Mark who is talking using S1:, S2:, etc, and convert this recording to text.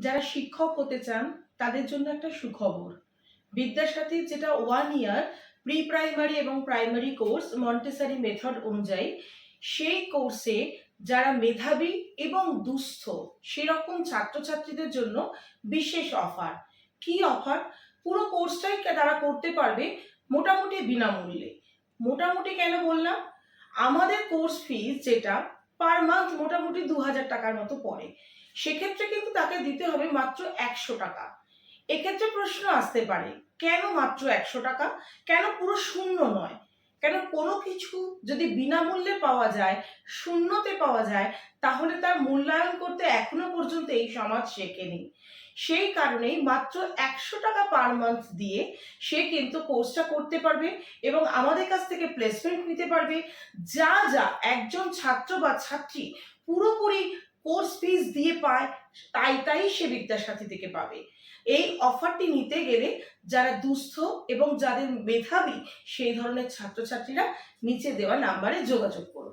S1: যারা শিক্ষক হতে চান তাদের জন্য একটা সুখবর। বিদ্যাসাথী যেটা 1 ইয়ার প্রি প্রাইমারি এবং প্রাইমারি কোর্স মন্টেসরি মেথড অনুযায়ী, সেই কোর্সে যারা মেধাবী এবং দুস্থ সেরকম ছাত্রছাত্রীদের জন্য বিশেষ অফার। কি অফার? পুরো কোর্সটাই তারা করতে পারবে মোটামুটি বিনামূল্যে। মোটামুটি কেন বললাম? আমাদের কোর্স ফিস যেটা পার মান্থ মোটামুটি 2000 টাকার মতো পড়ে, সেক্ষেত্রে কিন্তু তাকে দিতে হবে মাত্র 100 টাকা। এক্ষেত্রে প্রশ্ন আসতে পারে, কেন মাত্র 100 টাকা? কেন পুরো শূন্য নয়? কেন কোনো কিছু যদি বিনামূল্যে পাওয়া যায়, শূন্যতে পাওয়া যায়, তাহলে তার মূল্যায়ন করতে এখনো পর্যন্ত এই সমাজ শেখেনি। সেই কারণেই মাত্র 100 টাকা পার মান্থ দিয়ে সে কিন্তু কোর্সটা করতে পারবে এবং আমাদের কাছ থেকে প্লেসমেন্ট নিতে পারবে। যা যা একজন ছাত্র বা ছাত্রী পুরোপুরি কোর্স ফিস দিয়ে পায়, তাই সে বিদ্যাসাথী থেকে পাবে। এই অফারটি নিতে গেলে যারা দুস্থ এবং যাদের মেধাবী সেই ধরনের ছাত্রছাত্রীরা নিচে দেওয়া নাম্বারে যোগাযোগ করবে।